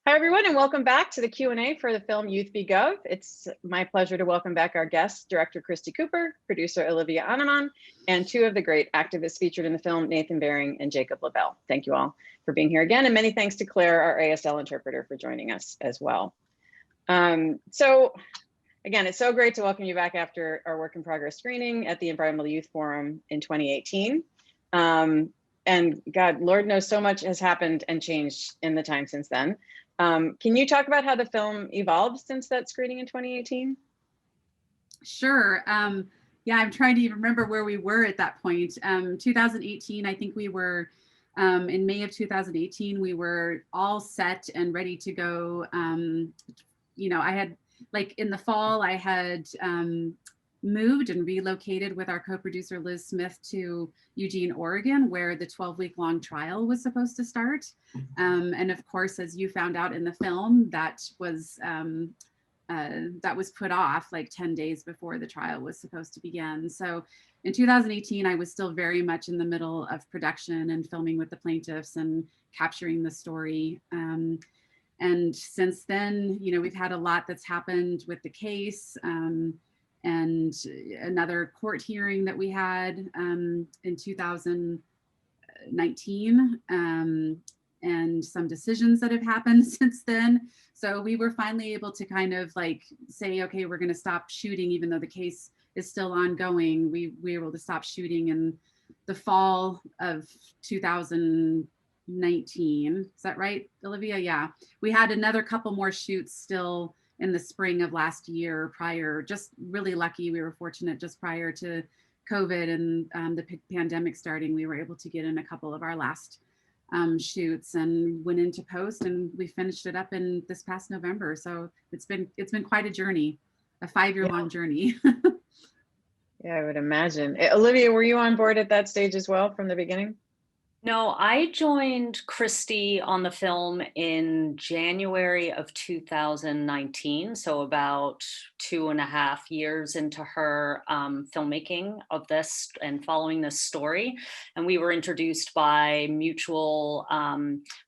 Hi, everyone, and welcome back to the Q&A for the film Youth Be Gov. It's my pleasure to welcome back our guests, director Christy Cooper, producer Olivia Anaman, and two of the great activists featured in the film, Nathan Bering and Jacob Lavelle. Thank you all for being here again, and many thanks to Claire, our ASL interpreter, for joining us as well. So again, it's so great to welcome you back after our work in progress screening at the Environmental Youth Forum in 2018. And God, Lord knows so much has happened and changed in the time since then. Can you talk about how the film evolved since that screening in 2018? Sure. Yeah, I'm trying to even remember where we were at that point. 2018, I think we were, in May of 2018, we were all set and ready to go. I had, like in the fall, I had moved and relocated with our co-producer Liz Smith to Eugene, Oregon, where the 12-week-long trial was supposed to start. And of course, as you found out in the film, that was put off like 10 days before the trial was supposed to begin. So in 2018, I was still very much in the middle of production and filming with the plaintiffs and capturing the story. And since then, we've had a lot that's happened with the case. And another court hearing that we had in 2019, and some decisions that have happened since then. So we were finally able to kind of like say, okay, we're going to stop shooting, even though the case is still ongoing. We were able to stop shooting in the fall of 2019. Is that right, Olivia? Yeah. We had another couple more shoots still in the spring of last year prior, just really lucky. We were fortunate just prior to COVID and the pandemic starting, we were able to get in a couple of our last shoots and went into post, and we finished it up in this past November. So it's been quite a journey, a 5-year-long journey. Yeah, I would imagine. Olivia, were you on board at that stage as well from the beginning? No, I joined Christy on the film in January of 2019, so about 2.5 years into her filmmaking of this and following this story. And we were introduced by mutual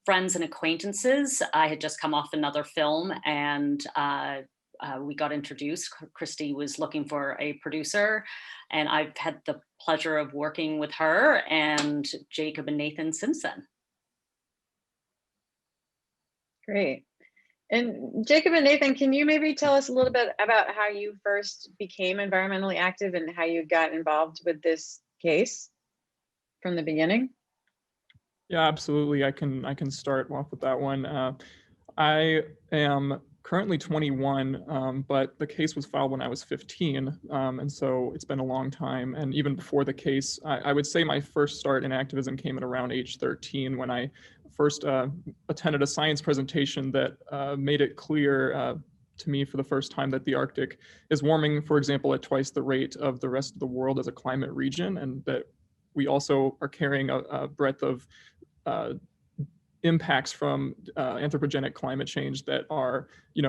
friends and acquaintances. I had just come off another film and we got introduced. Christy was looking for a producer, and I've had the pleasure of working with her and Jacob and Nathan since then. Great. And Jacob and Nathan, can you maybe tell us a little bit about how you first became environmentally active and how you got involved with this case from the beginning? Yeah, absolutely. I can start off with that one. I am currently 21, but the case was filed when I was 15, and so it's been a long time. And even before the case, I would say my first start in activism came at around age 13 when I first attended a science presentation that made it clear to me for the first time that the Arctic is warming, for example, at twice the rate of the rest of the world as a climate region, and that we also are carrying a breadth of impacts from anthropogenic climate change that are,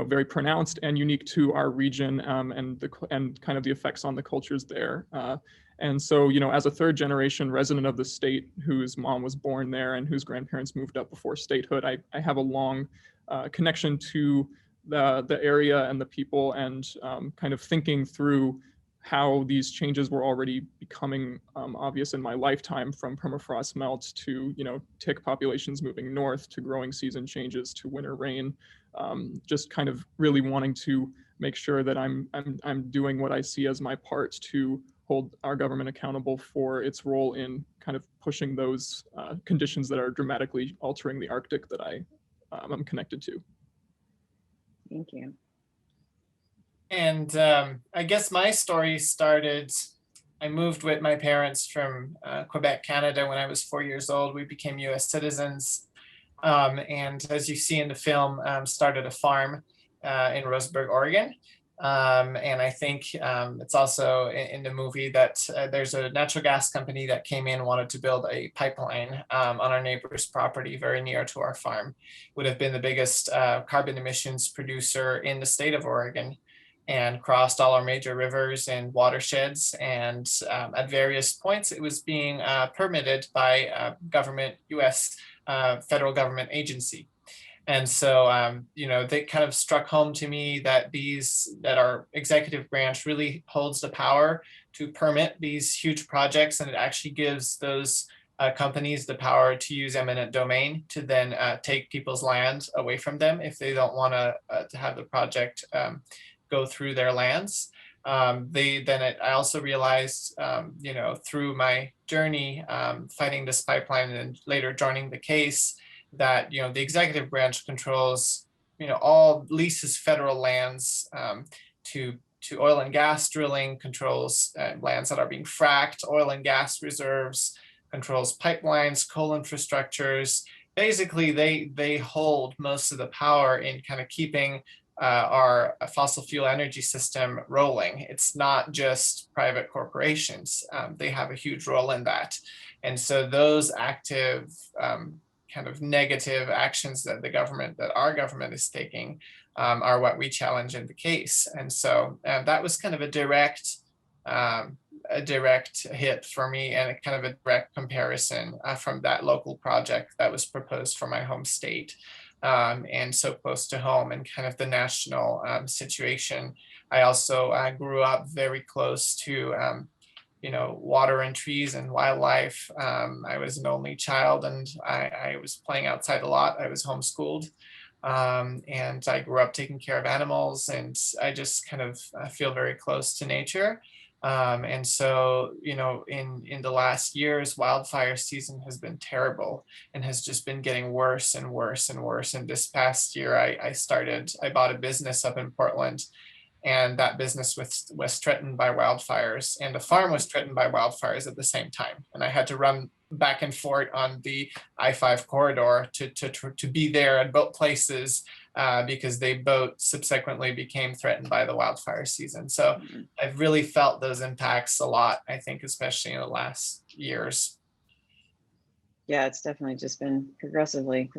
very pronounced and unique to our region, and kind of the effects on the cultures there. And so, as a third generation resident of the state whose mom was born there and whose grandparents moved up before statehood, I have a long connection to the area and the people, and kind of thinking through how these changes were already becoming obvious in my lifetime, from permafrost melt to tick populations moving north, to growing season changes, to winter rain. Just kind of really wanting to make sure that I'm doing what I see as my part to hold our government accountable for its role in kind of pushing those conditions that are dramatically altering the Arctic that I'm connected to. Thank you. And I guess my story started, I moved with my parents from Quebec, Canada when I was 4 years old. We became US citizens. And as you see in the film, started a farm in Roseburg, Oregon. And I think it's also in the movie that there's a natural gas company that came in and wanted to build a pipeline on our neighbor's property very near to our farm. Would have been the biggest carbon emissions producer in the state of Oregon, and crossed all our major rivers and watersheds. And at various points, it was being permitted by government, US federal government agency. And so, they kind of struck home to me that our executive branch really holds the power to permit these huge projects, and it actually gives those companies the power to use eminent domain to then take people's land away from them if they don't want to have the project go through their lands. I also realized, through my journey fighting this pipeline and later joining the case, that the executive branch controls all leases federal lands to oil and gas drilling, controls lands that are being fracked, oil and gas reserves, controls pipelines, coal infrastructures. Basically, they hold most of the power in kind of keeping our fossil fuel energy system rolling. It's not just private corporations. They have a huge role in that. And so those active kind of negative actions that our government is taking are what we challenge in the case. And so that was kind of a direct hit for me, and a kind of a direct comparison from that local project that was proposed for my home state, and so close to home, and kind of the national situation. I also grew up very close to water and trees and wildlife. I was an only child, and I was playing outside a lot. I was homeschooled, and I grew up taking care of animals, and I just kind of feel very close to nature. And so, in the last years, wildfire season has been terrible and has just been getting worse and worse and worse. And this past year, I bought a business up in Portland, and that business was threatened by wildfires, and the farm was threatened by wildfires at the same time. And I had to run back and forth on the I-5 corridor to be there at both places because they both subsequently became threatened by the wildfire season. So I've really felt those impacts a lot, I think, especially in the last years. Yeah, it's definitely just been progressively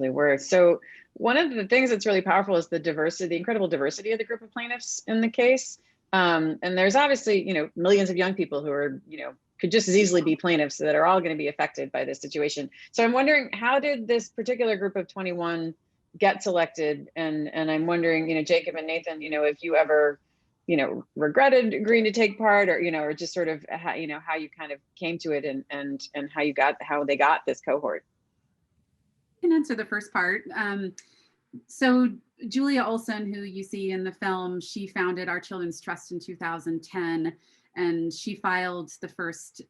worse. So one of the things that's really powerful is the incredible diversity of the group of plaintiffs in the case. And there's obviously, millions of young people who are, could just as easily be plaintiffs that are all going to be affected by this situation. So I'm wondering, how did this particular group of 21 get selected? And I'm wondering, Jacob and Nathan, if you ever, regretted agreeing to take part, or, or just sort of how you kind of came to it, and how they got this cohort. I can answer the first part. So Julia Olson, who you see in the film, she founded Our Children's Trust in 2010, and she filed the first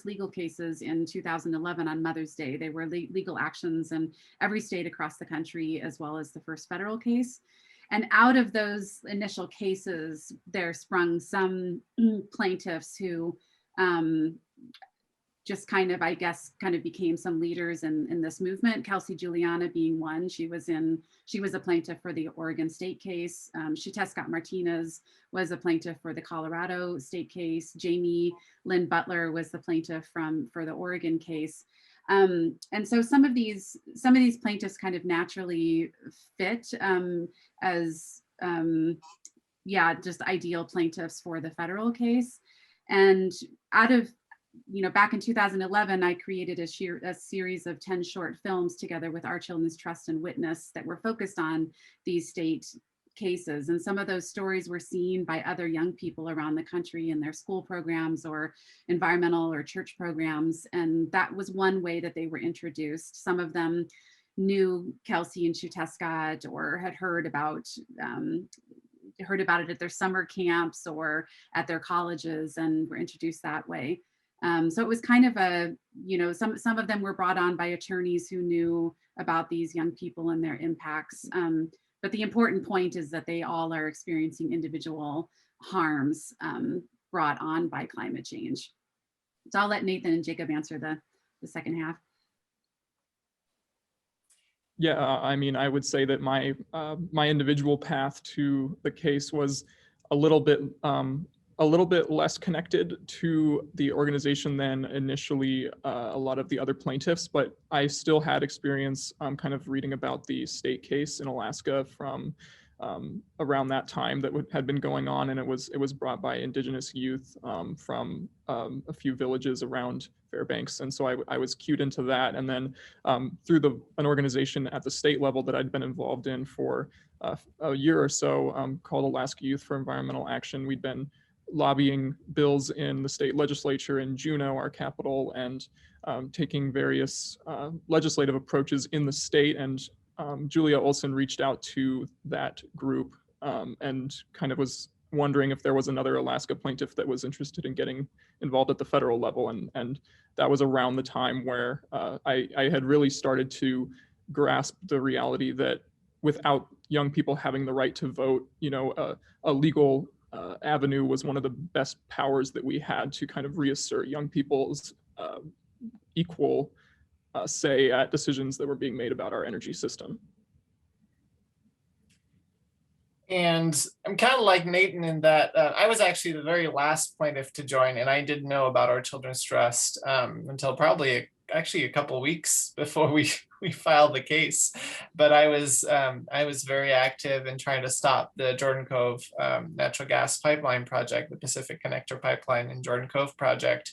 legal cases in 2011 on Mother's Day. They were legal actions in every state across the country, as well as the first federal case. And out of those initial cases, there sprung some plaintiffs who just kind of became some leaders in this movement. Kelsey Juliana being one. She was a plaintiff for the Oregon state case. Chantel Scott Martinez was a plaintiff for the Colorado state case. Jamie Lynn Butler was the plaintiff for the Oregon case. And so some of these plaintiffs kind of naturally fit as just ideal plaintiffs for the federal case. And out of, back in 2011, I created a series of 10 short films together with Our Children's Trust and Witness that were focused on these state cases. And some of those stories were seen by other young people around the country in their school programs or environmental or church programs. And that was one way that they were introduced. Some of them knew Kelsey and Chutescott, or had heard about it at their summer camps or at their colleges, and were introduced that way. So it was kind of some of them were brought on by attorneys who knew about these young people and their impacts. But the important point is that they all are experiencing individual harms brought on by climate change. So I'll let Nathan and Jacob answer the second half. Yeah, I mean, I would say that my individual path to the case was a little bit less connected to the organization than initially a lot of the other plaintiffs, but I still had experience kind of reading about the state case in Alaska from around that time that had been going on, and it was brought by Indigenous youth from a few villages around Fairbanks, and so I was cued into that, and then through an organization at the state level that I'd been involved in for a year or so, called Alaska Youth for Environmental Action. We'd been lobbying bills in the state legislature in Juneau, our capital, and taking various legislative approaches in the state. And Julia Olson reached out to that group and kind of was wondering if there was another Alaska plaintiff that was interested in getting involved at the federal level. And that was around the time where I had really started to grasp the reality that without young people having the right to vote, a legal avenue was one of the best powers that we had to kind of reassert young people's equal say at decisions that were being made about our energy system. And I'm kind of like Nathan in that I was actually the very last plaintiff to join, and I didn't know about our Children's Trust until probably actually a couple of weeks before we filed the case. But I was very active in trying to stop the Jordan Cove natural gas pipeline project, the Pacific Connector Pipeline and Jordan Cove project.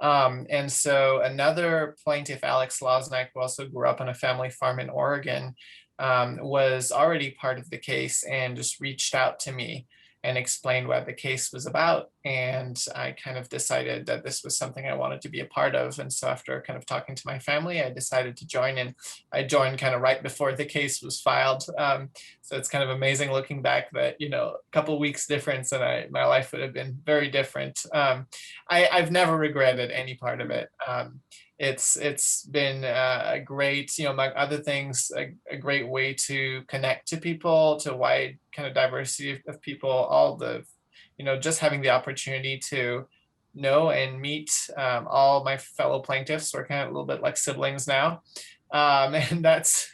And so another plaintiff, Alex Losnack, who also grew up on a family farm in Oregon, was already part of the case and just reached out to me and explained what the case was about. And I kind of decided that this was something I wanted to be a part of. And so after kind of talking to my family, I decided to join, and I joined kind of right before the case was filed. So it's kind of amazing looking back that, a couple of weeks difference and my life would have been very different. I've never regretted any part of it. It's been a great, among other things, a great way to connect to people, to a wide kind of diversity of people, all the, just having the opportunity to know and meet all my fellow plaintiffs. We're kind of a little bit like siblings now. And that's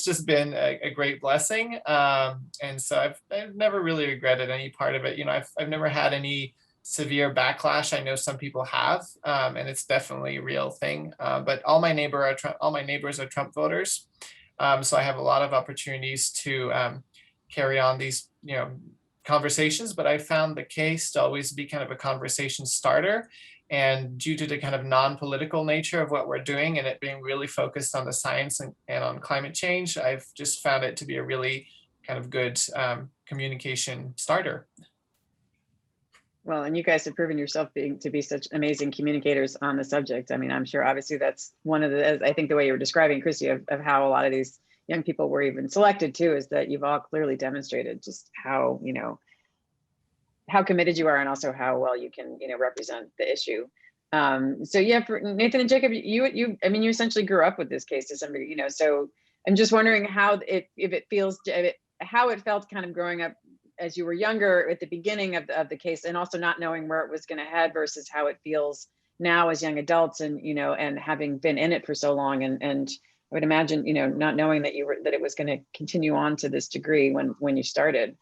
just been a great blessing. And so I've never really regretted any part of it. I've never had any severe backlash. I know some people have, and it's definitely a real thing. But all my neighbors are Trump voters, so I have a lot of opportunities to carry on these, conversations. But I found the case to always be kind of a conversation starter. And due to the kind of non-political nature of what we're doing and it being really focused on the science and on climate change, I've just found it to be a really kind of good communication starter. Well, and you guys have proven yourself to be such amazing communicators on the subject. I mean, I'm sure obviously that's one of the, I think the way you were describing, Christy, of how a lot of these young people were even selected too, is that you've all clearly demonstrated just how, how committed you are and also how well you can, represent the issue. So yeah, for Nathan and Jacob, you essentially grew up with this case to some degree, so I'm just wondering how how it felt kind of growing up as you were younger at the beginning of the case, and also not knowing where it was going to head versus how it feels now as young adults, and and having been in it for so long, and I would imagine not knowing that it was going to continue on to this degree when you started.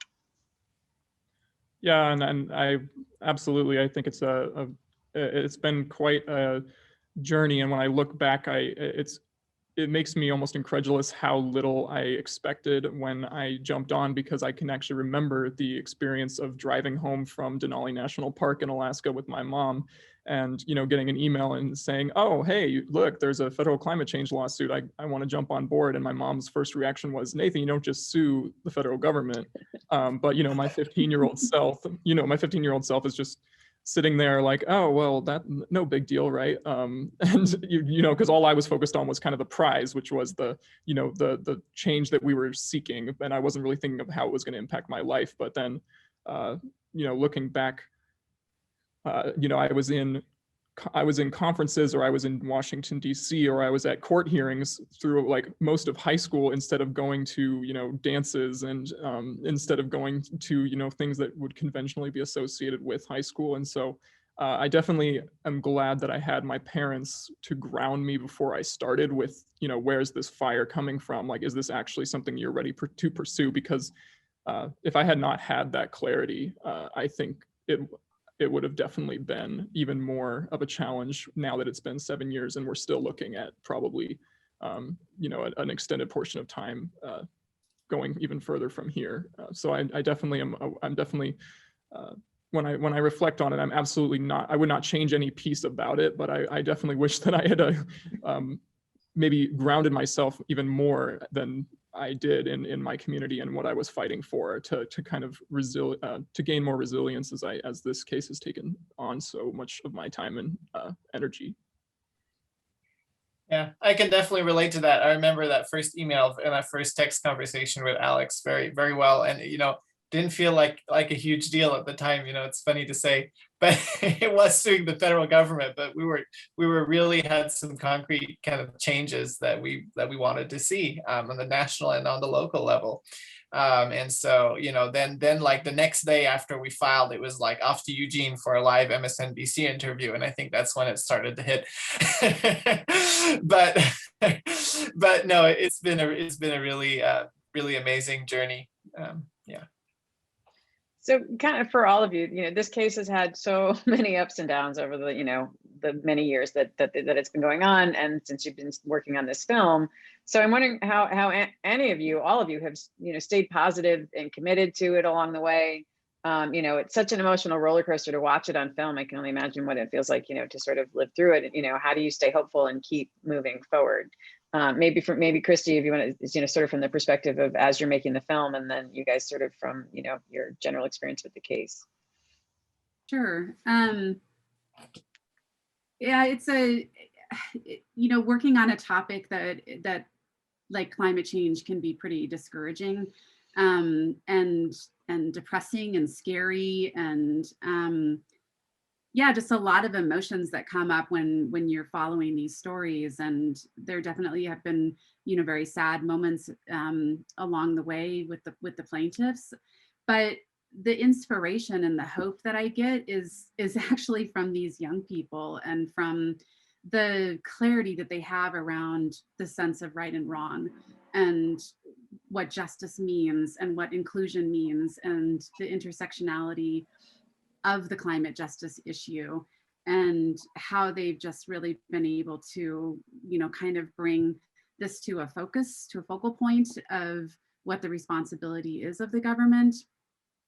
Yeah, and I absolutely, I think it's been quite a journey, and when I look back, it makes me almost incredulous how little I expected when I jumped on, because I can actually remember the experience of driving home from Denali National Park in Alaska with my mom and, getting an email and saying, oh, hey, look, there's a federal climate change lawsuit. I want to jump on board. And my mom's first reaction was, Nathan, you don't just sue the federal government. But, my 15-year-old self, is just sitting there like, oh, well, that no big deal, right? And because all I was focused on was kind of the prize, which was the change that we were seeking, and I wasn't really thinking of how it was going to impact my life. But then, looking back, I was in conferences, or I was in Washington, D.C., or I was at court hearings through like most of high school instead of going to, dances and instead of going to, things that would conventionally be associated with high school. And so I definitely am glad that I had my parents to ground me before I started with, where's this fire coming from? Like, is this actually something you're ready to pursue? Because if I had not had that clarity, I think it would have definitely been even more of a challenge now that it's been 7 years and we're still looking at probably, an extended portion of time going even further from here. So I definitely am. I'm definitely when I reflect on it, I'm absolutely not. I would not change any piece about it, but I definitely wish that I had maybe grounded myself even more than I did in my community and what I was fighting for to kind of to gain more resilience as this case has taken on so much of my time and energy. Yeah, I can definitely relate to that. I remember that first email and that first text conversation with Alex very, very well. And, didn't feel like a huge deal at the time. It's funny to say, but it was suing the federal government, but we were really had some concrete kind of changes that we wanted to see on the national and on the local level. And so, then like the next day after we filed, it was like off to Eugene for a live MSNBC interview. And I think that's when it started to hit. but no, it's been a really, really amazing journey. Yeah. So kind of for all of you, this case has had so many ups and downs over the, the many years that it's been going on, and since you've been working on this film. So I'm wondering how any of you, all of you, have stayed positive and committed to it along the way. It's such an emotional roller coaster to watch it on film. I can only imagine what it feels like, to sort of live through it. How do you stay hopeful and keep moving forward? Maybe Christy, if you want to, sort of from the perspective of as you're making the film, and then you guys sort of from, your general experience with the case. Sure. Yeah, it's working on a topic that like climate change can be pretty discouraging, and depressing and scary, and yeah, just a lot of emotions that come up when you're following these stories. And there definitely have been, very sad moments along the way with the plaintiffs. But the inspiration and the hope that I get is actually from these young people, and from the clarity that they have around the sense of right and wrong, and what justice means, and what inclusion means, and the intersectionality of the climate justice issue, and how they've just really been able to, kind of bring this to a focal point of what the responsibility is of the government,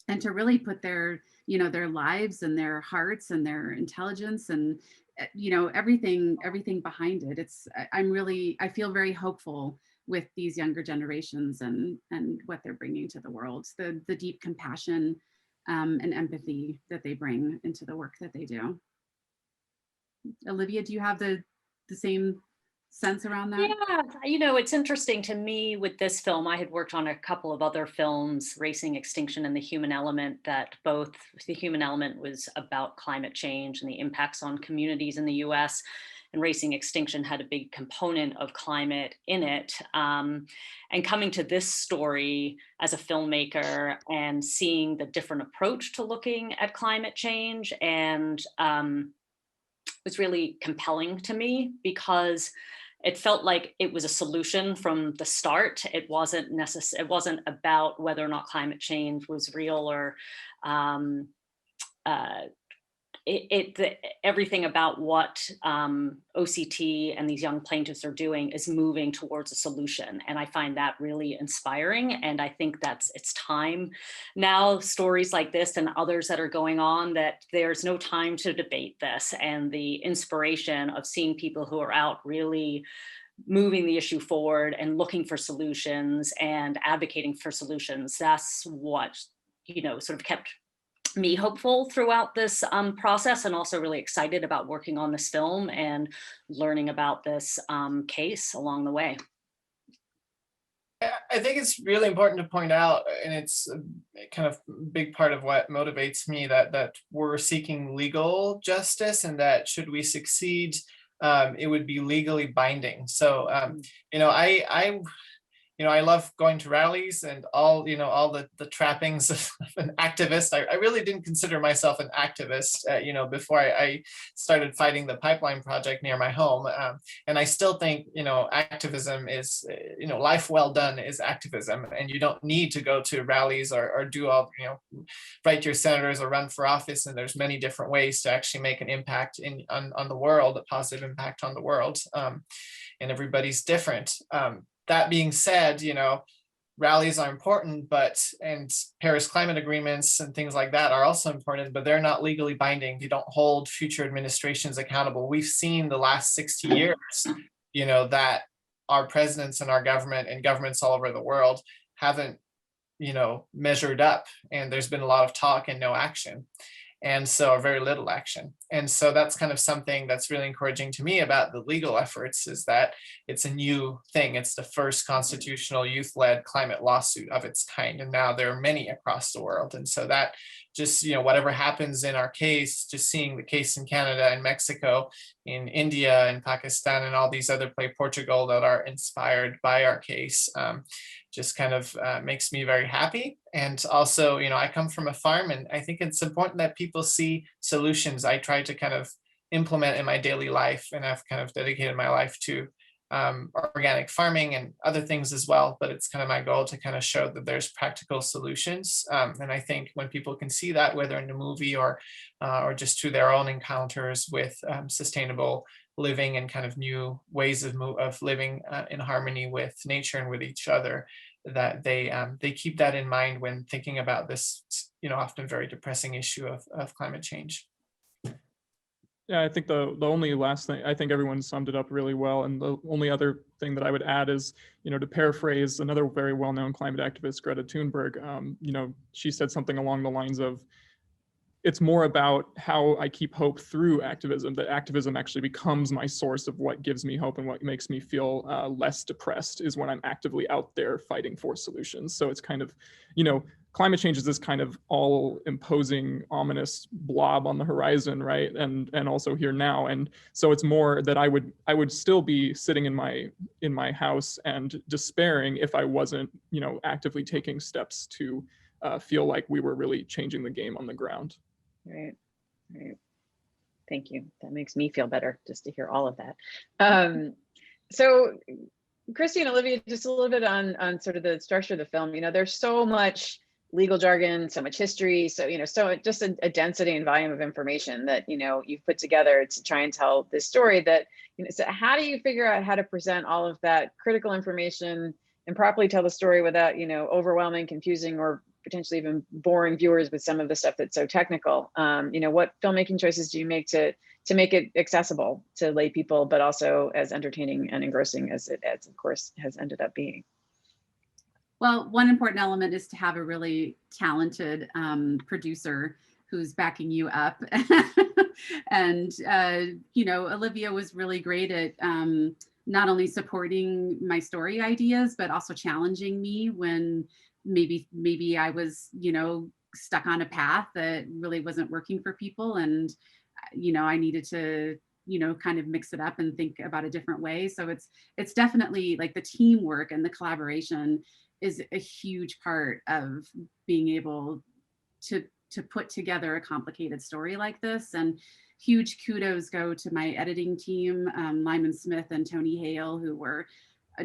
and to really put their lives and their hearts and their intelligence and, everything behind it. I feel very hopeful with these younger generations and what they're bringing to the world, the deep compassion and empathy that they bring into the work that they do. Olivia, do you have the same sense around that? Yeah, it's interesting to me with this film. I had worked on a couple of other films, Racing Extinction and The Human Element, that both The Human Element was about climate change and the impacts on communities in the US, and Racing Extinction had a big component of climate in it. And coming to this story as a filmmaker and seeing the different approach to looking at climate change, and was really compelling to me, because it felt like it was a solution from the start. It wasn't about whether or not climate change was real, or everything about what OCT and these young plaintiffs are doing is moving towards a solution. And I find that really inspiring. And I think it's time now, stories like this and others that are going on, that there's no time to debate this. And the inspiration of seeing people who are out really moving the issue forward and looking for solutions and advocating for solutions, that's what, sort of kept me hopeful throughout this process, and also really excited about working on this film and learning about this case along the way. I think it's really important to point out, and it's a kind of big part of what motivates me, that we're seeking legal justice, and that should we succeed, it would be legally binding. So, I love going to rallies and all the trappings of an activist. I really didn't consider myself an activist, before I started fighting the pipeline project near my home. And I still think, activism is, life well done is activism, and you don't need to go to rallies or do all, write your senators or run for office. And there's many different ways to actually make an impact on the world, a positive impact on the world. And everybody's different. That being said, rallies are important, and Paris climate agreements and things like that are also important, but they're not legally binding. They don't hold future administrations accountable. We've seen the last 60 years, that our presidents and our government and governments all over the world haven't, measured up, and there's been a lot of talk and no action. And so, or very little action. And so that's kind of something that's really encouraging to me about the legal efforts, is that it's a new thing. It's the first constitutional youth-led climate lawsuit of its kind. And now there are many across the world. And so that just, whatever happens in our case, just seeing the case in Canada and Mexico, in India and Pakistan and all these other Portugal, that are inspired by our case, just kind of makes me very happy. And also, I come from a farm, and I think it's important that people see solutions. I try to kind of implement in my daily life, and I've kind of dedicated my life to organic farming and other things as well. But it's kind of my goal to kind of show that there's practical solutions. And I think when people can see that, whether in a movie or just through their own encounters with sustainable living and kind of new ways of living in harmony with nature and with each other, that they keep that in mind when thinking about this, often very depressing issue of climate change. Yeah, I think the only last thing, I think everyone summed it up really well. And the only other thing that I would add is, to paraphrase another very well-known climate activist, Greta Thunberg, she said something along the lines of, it's more about how I keep hope through activism, that activism actually becomes my source of what gives me hope, and what makes me feel less depressed is when I'm actively out there fighting for solutions. So it's kind of, climate change is this kind of all imposing, ominous blob on the horizon, right? And also here now. And so it's more that I would still be sitting in my house and despairing if I wasn't, actively taking steps to feel like we were really changing the game on the ground. Right. Thank you. That makes me feel better just to hear all of that. So Christy and Olivia, just a little bit on sort of the structure of the film. There's so much legal jargon, so much history, so just a density and volume of information that you've put together to try and tell this story. That so how do you figure out how to present all of that critical information and properly tell the story without overwhelming, confusing, or potentially even boring viewers with some of the stuff that's so technical? What filmmaking choices do you make to make it accessible to lay people, but also as entertaining and engrossing as it, of course, has ended up being? Well, one important element is to have a really talented producer who's backing you up. And, Olivia was really great at not only supporting my story ideas, but also challenging me when maybe I was, stuck on a path that really wasn't working for people. And, I needed to, kind of mix it up and think about a different way. So it's definitely like the teamwork and the collaboration is a huge part of being able to put together a complicated story like this. And huge kudos go to my editing team, Lyman Smith and Tony Hale, who were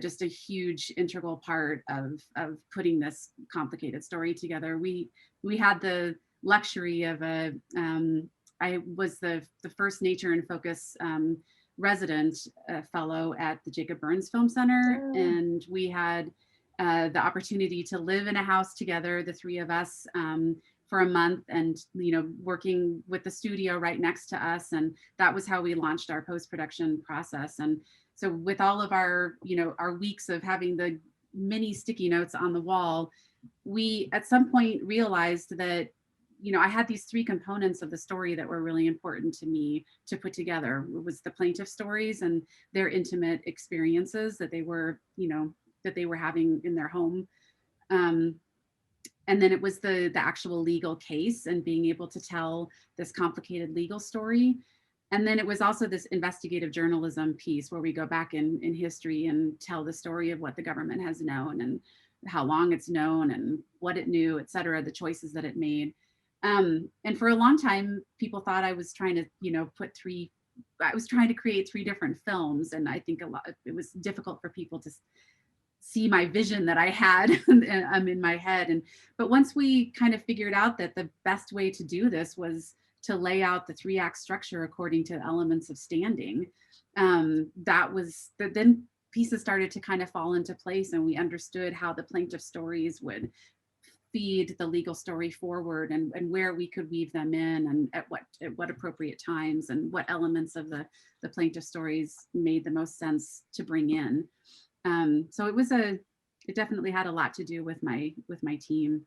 just a huge integral part of putting this complicated story together. We had the luxury of I was the first Nature in Focus resident fellow at the Jacob Burns Film Center. And we had the opportunity to live in a house together, the three of us, for a month, and working with the studio right next to us. And that was how we launched our post-production process. And so with all of our our weeks of having the mini sticky notes on the wall, we at some point realized that I had these three components of the story that were really important to me to put together. It was the plaintiff stories and their intimate experiences that they were that they were having in their home. And then it was the actual legal case and being able to tell this complicated legal story. And then it was also this investigative journalism piece where we go back in history and tell the story of what the government has known and how long it's known and what it knew, et cetera, the choices that it made. And for a long time, people thought I was trying to, I was trying to create three different films. And I think it was difficult for people to see my vision that I had in my head. But once we kind of figured out that the best way to do this was to lay out the 3-act structure according to elements of standing, then pieces started to kind of fall into place, and we understood how the plaintiff stories would feed the legal story forward, and where we could weave them in, and at what appropriate times, and what elements of the plaintiff stories made the most sense to bring in. So it definitely had a lot to do with my team.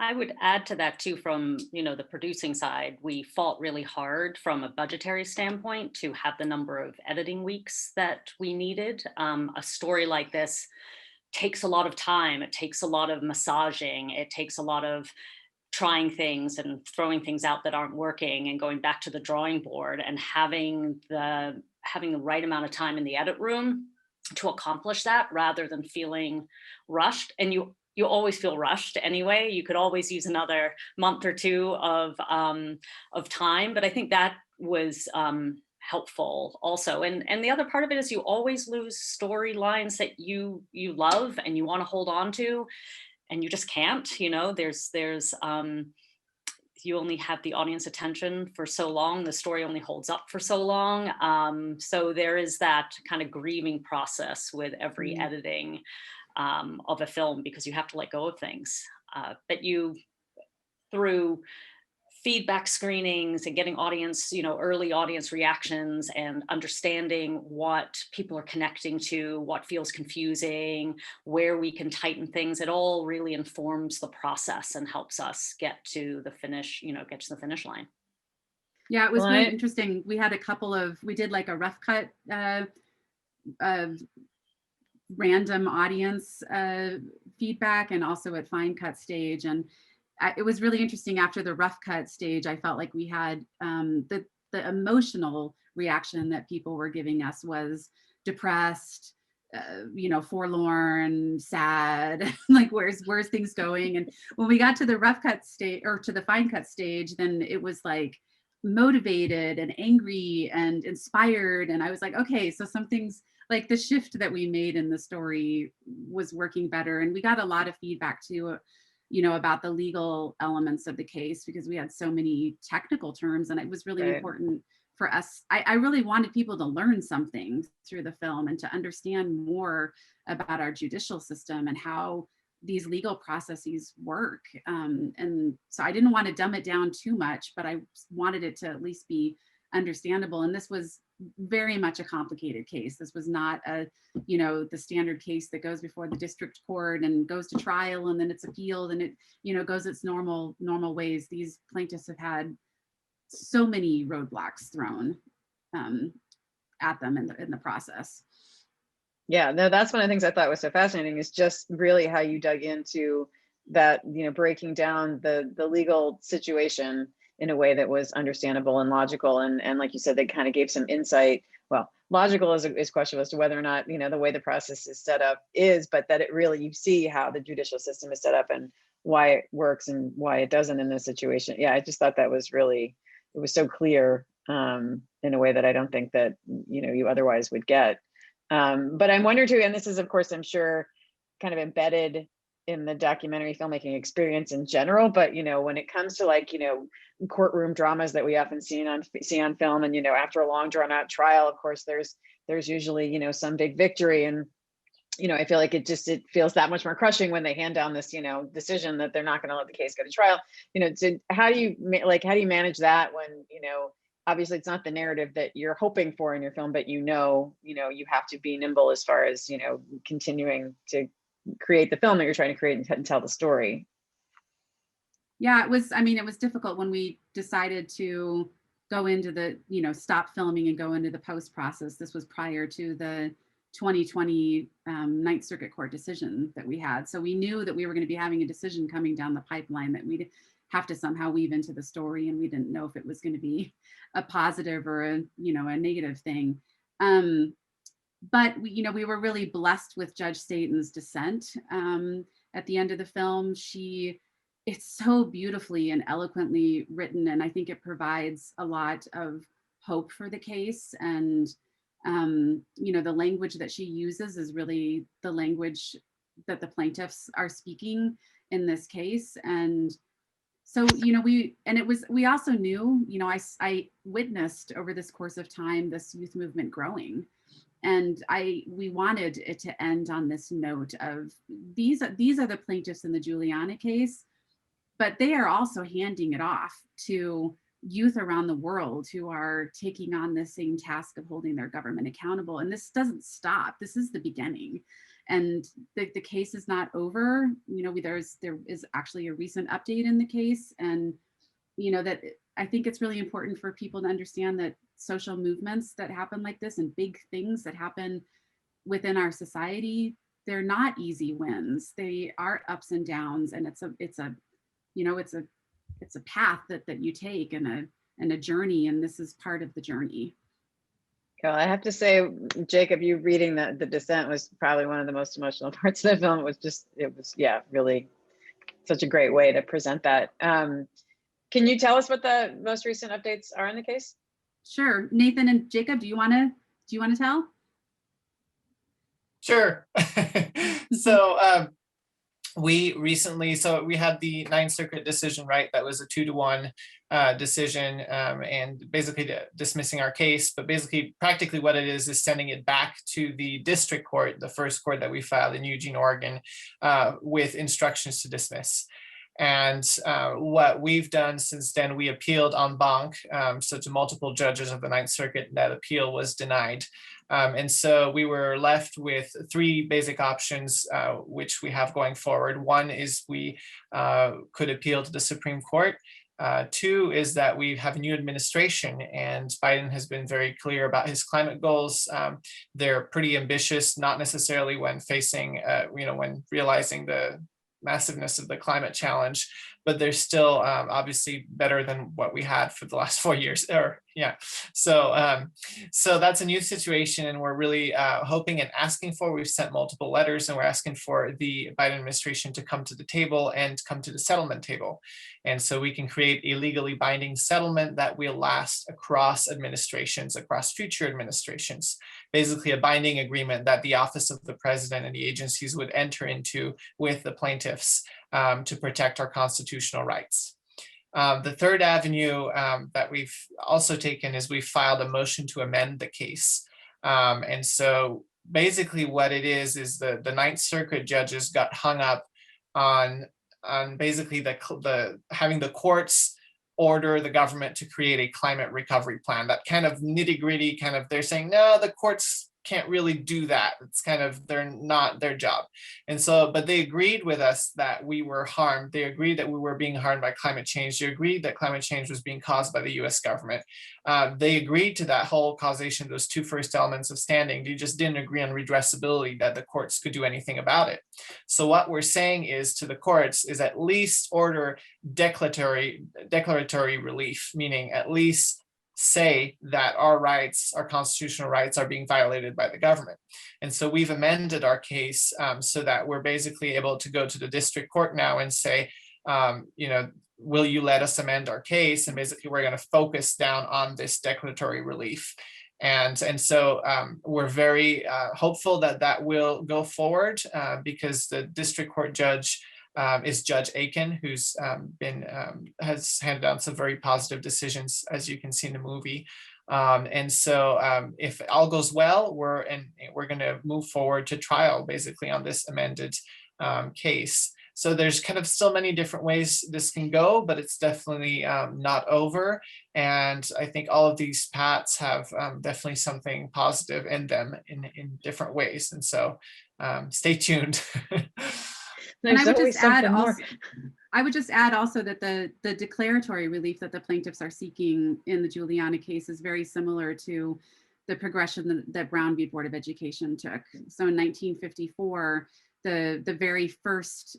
I would add to that too, from the producing side, we fought really hard from a budgetary standpoint to have the number of editing weeks that we needed. A story like this takes a lot of time. It takes a lot of massaging. It takes a lot of trying things and throwing things out that aren't working and going back to the drawing board, and having the right amount of time in the edit room to accomplish that, rather than feeling rushed. And you always feel rushed anyway. You could always use another month or two of time, but I think that was helpful also. And the other part of it is you always lose storylines that you love and you want to hold on to, and you just can't. There's you only have the audience attention for so long. The story only holds up for so long. So there is that kind of grieving process with every editing of a film, because you have to let go of things. But through feedback screenings and getting audience, early audience reactions, and understanding what people are connecting to, what feels confusing, where we can tighten things, it all really informs the process and helps us get to the finish line. Yeah, it was really interesting. We had we did like a rough cut random audience feedback, and also at fine cut stage. And it was really interesting. After the rough cut stage, I felt like we had the emotional reaction that people were giving us was depressed, forlorn, sad, like where's things going. And when we got to the rough cut stage, or to the fine cut stage, then it was like motivated and angry and inspired. And I was like, okay, so something's like the shift that we made in the story was working better. And we got a lot of feedback too, about the legal elements of the case, because we had so many technical terms, and it was really important for us. I really wanted people to learn something through the film and to understand more about our judicial system and how these legal processes work. And so I didn't want to dumb it down too much, but I wanted it to at least be understandable. And this was very much a complicated case. This was not the standard case that goes before the district court and goes to trial and then it's appealed and it, goes its normal ways. These plaintiffs have had so many roadblocks thrown at them in the process. Yeah, no, that's one of the things I thought was so fascinating, is just really how you dug into that, breaking down the legal situation in a way that was understandable and logical. And like you said, they kind of gave some insight. Well, logical is questionable as to whether or not, the way the process is set up is, but that it really, you see how the judicial system is set up and why it works and why it doesn't in this situation. Yeah, I just thought that was really, it was so clear in a way that I don't think that, you otherwise would get. But I'm wondering too, and this is, of course, I'm sure kind of embedded in the documentary filmmaking experience in general, but when it comes to courtroom dramas that we often see on film, and after a long drawn out trial, of course there's usually some big victory, and I feel like it feels that much more crushing when they hand down this decision that they're not going to let the case go to trial. How do you manage that when obviously it's not the narrative that you're hoping for in your film, but you have to be nimble as far as continuing to create the film that you're trying to create and tell the story. Yeah, it was difficult when we decided to go into the, stop filming and go into the post process. This was prior to the 2020 Ninth Circuit Court decision that we had. So we knew that we were going to be having a decision coming down the pipeline that we'd have to somehow weave into the story. And we didn't know if it was going to be a positive or a negative thing. But we were really blessed with Judge Staten's dissent at the end of the film. It's so beautifully and eloquently written, and I think it provides a lot of hope for the case. And the language that she uses is really the language that the plaintiffs are speaking in this case. And so, we also knew, I witnessed over this course of time, this youth movement growing. And we wanted it to end on this note of these are the plaintiffs in the Juliana case, but they are also handing it off to youth around the world who are taking on the same task of holding their government accountable. And this doesn't stop. This is the beginning. And the case is not over. You know, there is actually a recent update in the case. And, you know, that I think it's really important for people to understand that social movements that happen like this and big things that happen within our society, they're not easy wins. They are ups and downs. And it's a path that you take and a journey, and this is part of the journey. Well, I have to say, Jacob, you reading the dissent was probably one of the most emotional parts of the film. It was really such a great way to present that. Can you tell us what the most recent updates are in the case? Sure. Nathan and Jacob, do you want to tell? Sure. So we had the Ninth Circuit decision, right? That was a 2-1 decision, and basically dismissing our case. But basically, practically what it is sending it back to the district court, the first court that we filed in Eugene, Oregon, with instructions to dismiss. And what we've done since then, we appealed en banc, so to multiple judges of the Ninth Circuit, that appeal was denied. And so we were left with 3 basic options, which we have going forward. One is we could appeal to the Supreme Court. 2 is that we have a new administration, and Biden has been very clear about his climate goals. They're pretty ambitious, not necessarily when facing, when realizing the massiveness of the climate challenge, but they're still obviously better than what we had for the last 4 years. So that's a new situation, and we're really hoping and asking for. We've sent multiple letters, and we're asking for the Biden administration to come to the table and come to the settlement table, and so we can create a legally binding settlement that will last across administrations, across future administrations. Basically, a binding agreement that the office of the president and the agencies would enter into with the plaintiffs to protect our constitutional rights. The third avenue that we've also taken is we filed a motion to amend the case. And so basically what it is the Ninth Circuit judges got hung up on basically the having the courts order the government to create a climate recovery plan. That kind of nitty-gritty they're saying, no, the courts can't really do that. It's they're not their job. And so, but they agreed with us that we were harmed. They agreed that we were being harmed by climate change. They agreed that climate change was being caused by the US government. They agreed to that whole causation, those 2 first elements of standing. They just didn't agree on redressability, that the courts could do anything about it. So what we're saying is to the courts is at least order declaratory relief, meaning at least say that our rights, our constitutional rights, are being violated by the government. And so we've amended our case so that we're basically able to go to the district court now and say, will you let us amend our case? And basically we're going to focus down on this declaratory relief. And so we're very hopeful that will go forward because the district court judge is Judge Aiken, who's has handed down some very positive decisions, as you can see in the movie. And so if all goes well, we're going to move forward to trial basically on this amended case. So there's still many different ways this can go, but it's definitely not over. And I think all of these paths have definitely something positive in them in different ways. And so stay tuned. And I would just add also that the declaratory relief that the plaintiffs are seeking in the Juliana case is very similar to the progression that Brown v. Board of Education took. So in 1954, the very first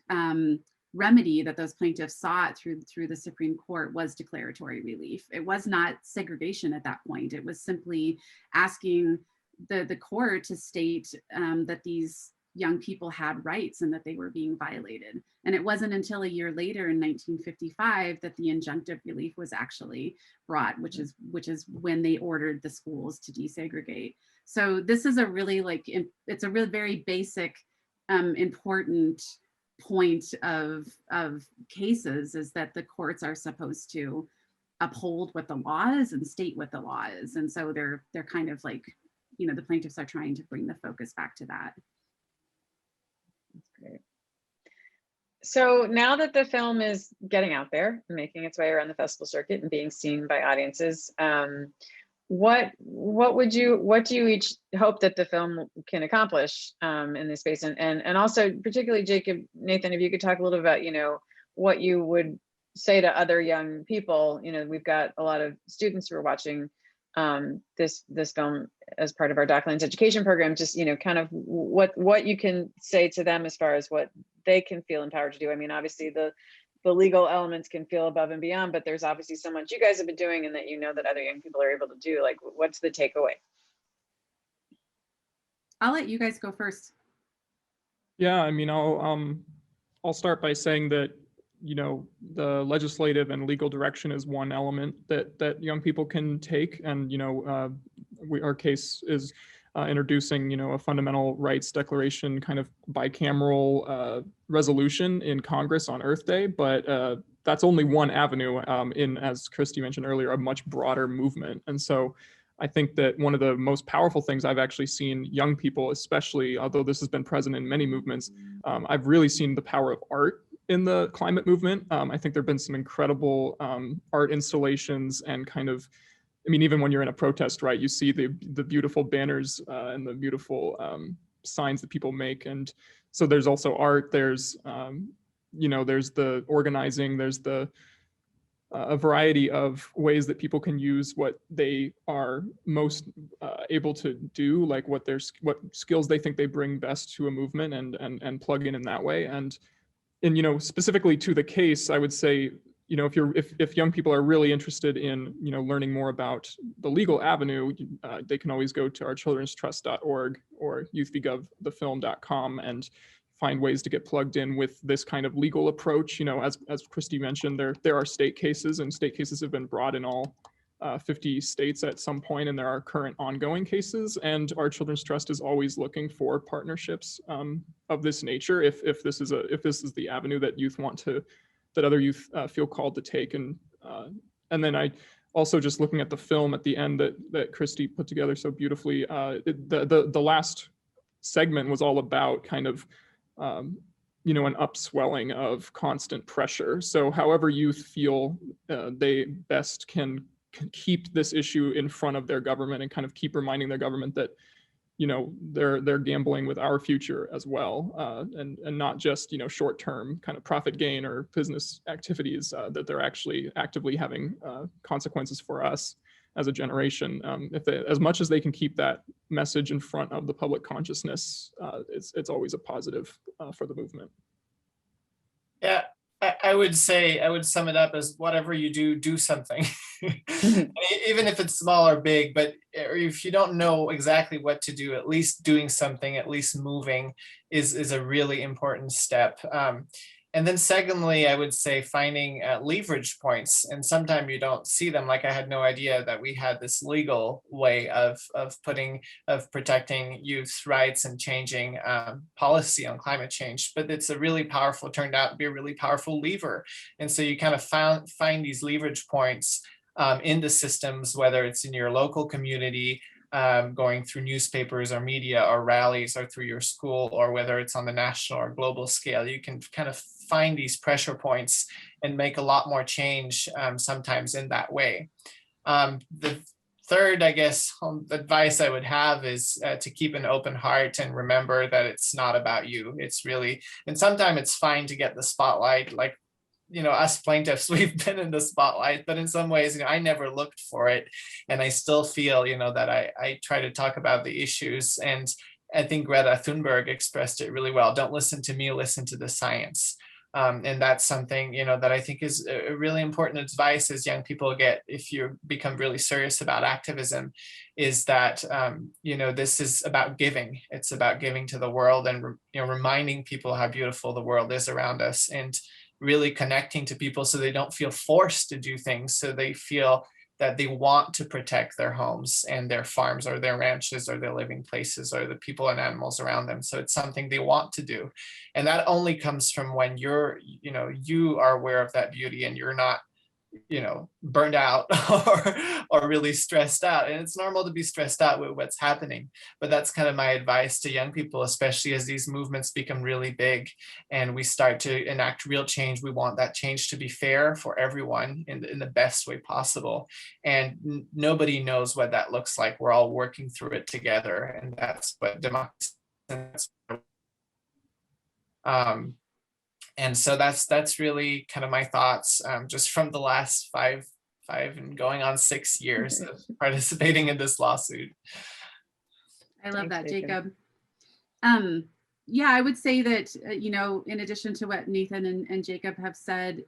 remedy that those plaintiffs sought through the Supreme Court was declaratory relief. It was not segregation at that point. It was simply asking the court to state that these young people had rights and that they were being violated. And it wasn't until a year later in 1955 that the injunctive relief was actually brought, which is when they ordered the schools to desegregate. So this is a really it's a really very basic, important point of cases, is that the courts are supposed to uphold what the law is and state what the law is. And so they're kind of the plaintiffs are trying to bring the focus back to that. That's great. So now that the film is getting out there, making its way around the festival circuit and being seen by audiences, what do you each hope that the film can accomplish in this space? And also particularly Jacob, Nathan, if you could talk a little about, what you would say to other young people. We've got a lot of students who are watching this film as part of our Docklands education program, just, kind of what you can say to them as far as what they can feel empowered to do. I mean, obviously the legal elements can feel above and beyond, but there's obviously so much you guys have been doing and that that other young people are able to do. Like, what's the takeaway? I'll let you guys go first. Yeah, I mean, I'll start by saying that, the legislative and legal direction is one element that young people can take. And, our case is introducing, a fundamental rights declaration kind of bicameral resolution in Congress on Earth Day. But that's only one avenue in, as Christy mentioned earlier, a much broader movement. And so I think that one of the most powerful things I've actually seen young people, especially, although this has been present in many movements, I've really seen the power of art in the climate movement. I think there've been some incredible art installations and kind of, I mean, even when you're in a protest, right, you see the beautiful banners and the beautiful signs that people make. And so there's also art, there's, there's the organizing, there's the a variety of ways that people can use what they are most able to do, like what skills they think they bring best to a movement and plug in that way. And specifically to the case, I would say, if young people are really interested in, learning more about the legal avenue, they can always go to our childrenstrust.org or youthvgovthefilm.com and find ways to get plugged in with this kind of legal approach. As Christy mentioned, there are state cases, and state cases have been brought in all 50 states at some point, and there are current ongoing cases. And our Children's Trust is always looking for partnerships of this nature. If this is the avenue that other youth feel called to take. And then I also, just looking at the film at the end that Christy put together so beautifully, the last segment was all about kind of an upswelling of constant pressure. So however youth feel they best can keep this issue in front of their government and kind of keep reminding their government that they're gambling with our future as well, and not just short-term kind of profit gain or business activities, that they're actually actively having consequences for us as a generation. As much as they can keep that message in front of the public consciousness, it's always a positive for the movement. Yeah, I would say, I would sum it up as whatever you do something. Even if it's small or big, but if you don't know exactly what to do, at least doing something, at least moving is a really important step. And then secondly, I would say finding leverage points, and sometimes you don't see them. Like, I had no idea that we had this legal way of protecting youth's rights and changing policy on climate change, but it's turned out to be a really powerful lever. And so you kind of find these leverage points in the systems, whether it's in your local community, going through newspapers or media or rallies, or through your school, or whether it's on the national or global scale. You can kind of find these pressure points and make a lot more change sometimes in that way. The third, I guess, advice I would have is to keep an open heart and remember that it's not about you. It's really, and sometimes it's fine to get the spotlight, like, us plaintiffs, we've been in the spotlight, but in some ways, I never looked for it. And I still feel, that I try to talk about the issues. And I think Greta Thunberg expressed it really well. Don't listen to me, listen to the science. And that's something, that I think is a really important advice as young people get, if you become really serious about activism, is that, this is about giving. It's about giving to the world and, reminding people how beautiful the world is around us, and really connecting to people so they don't feel forced to do things, so they feel that they want to protect their homes and their farms or their ranches or their living places or the people and animals around them. So it's something they want to do. And that only comes from when you are aware of that beauty, and you're not burned out or really stressed out. And it's normal to be stressed out with what's happening. But that's kind of my advice to young people, especially as these movements become really big and we start to enact real change. We want that change to be fair for everyone in the best way possible. And nobody knows what that looks like. We're all working through it together. And that's what democracy is. And so that's really kind of my thoughts, just from the last five and going on 6 years of participating in this lawsuit. I love Thanks, that, Jacob. Jacob. Yeah, I would say that, in addition to what Nathan and Jacob have said,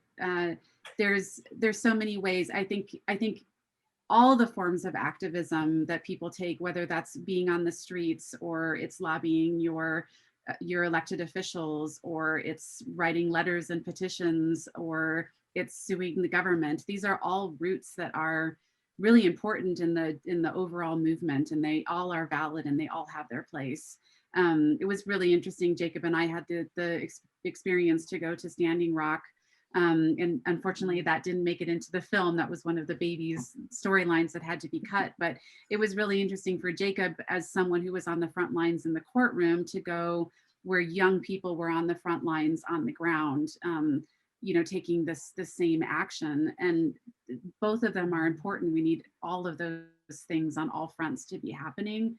there's so many ways. I think all the forms of activism that people take, whether that's being on the streets or it's lobbying your elected officials, or it's writing letters and petitions, or it's suing the government. These are all routes that are really important in the overall movement, and they all are valid and they all have their place. It was really interesting. Jacob and I had the experience to go to Standing Rock. And unfortunately that didn't make it into the film. That was one of the baby's storylines that had to be cut. But it was really interesting for Jacob, as someone who was on the front lines in the courtroom, to go where young people were on the front lines on the ground, taking the same action. And both of them are important. We need all of those things on all fronts to be happening.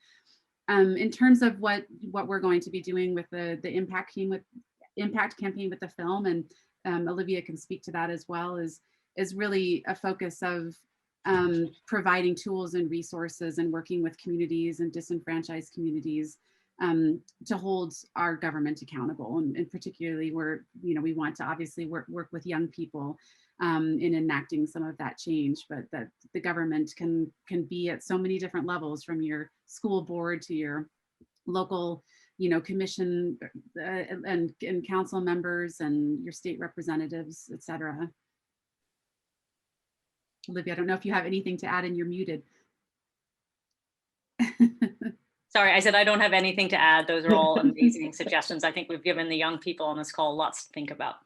In terms of what we're going to be doing with the impact campaign with the film, and Olivia can speak to that as well, is really a focus of providing tools and resources and working with communities and disenfranchised communities to hold our government accountable. And particularly we want to obviously work with young people in enacting some of that change, but that the government can be at so many different levels, from your school board to your local commission and council members and your state representatives, et cetera. Olivia, I don't know if you have anything to add, and you're muted. Sorry, I said I don't have anything to add. Those are all amazing suggestions. I think we've given the young people on this call lots to think about.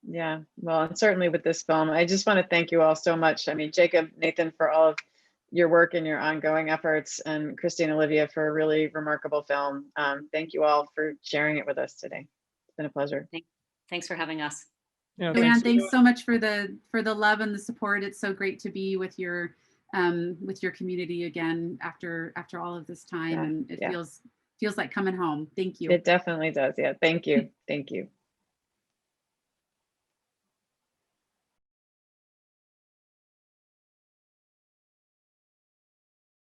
Yeah, well, and certainly with this film, I just want to thank you all so much. I mean, Jacob, Nathan, for all of your work and your ongoing efforts, and Christy and Olivia for a really remarkable film. Thank you all for sharing it with us today. It's been a pleasure. Thanks for having us. Yeah, Joanne, thanks so much for the love and the support. It's so great to be with your community again after all of this time, and it feels like coming home. Thank you. It definitely does. Yeah, thank you. Thank you.